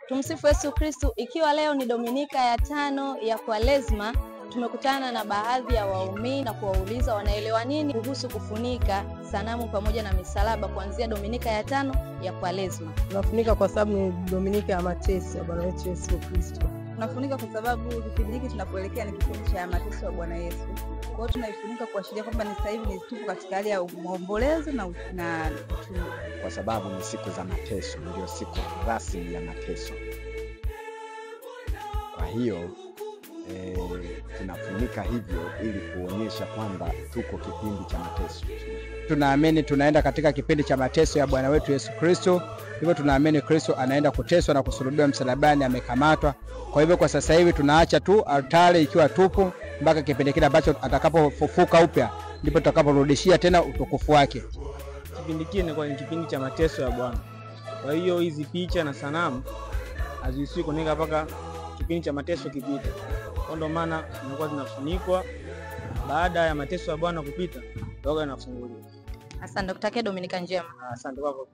Tumsifu Yesu Kristo. Ikiwa leo ni Dominika ya 5 ya Kwaresma, tumekutana na baadhi ya waumini na kuwauliza wanaelewa nini kuhusu kufunika sanamu pamoja na misalaba kuanzia Dominika ya 5 ya Kwaresma. Tunafunika kwa sababu ni Dominika ya mateso ya Bwana wetu Yesu Kristo. Tunafunika kwa sababu kipindi hiki tunapoelekea ni kipindi cha mateso ya Bwana Yesu. Kwa hiyo tunaifunika kuashiria kwamba ni sasa hivi ni tupo katika hali ya maombolezo na kwa sababu ni siku za mateso, ndio siku rasmi ya mateso. Kwa hiyo tunafunika hivyo ili kuonyesha kwamba tuko kipindi cha mateso. Tunaamini tunaenda katika kipindi cha mateso ya Bwana wetu Yesu Kristo. Hivyo tunaamini Kristo anaenda kuteswa na kusulubiwa msalabani, amekamatwa. Kwa hivyo kwa sasa hivi tunaacha tu altare ikiwa tupo mpaka kipindi kile ambacho atakapofufuka upya, ndipo tutakaporudishia tena utukufu wake. Kipindi kile ni kipindi cha mateso ya Bwana. Kwa hiyo hizi picha na sanamu haziruhusiwi kunika mpaka kipindi cha mateso kipite. Ndio maana zinakuwa zinafunikwa, baada ya mateso ya Bwana kupita ndio yanafunguliwa. Asante, nakutakia Dominika njema. Asante kwako.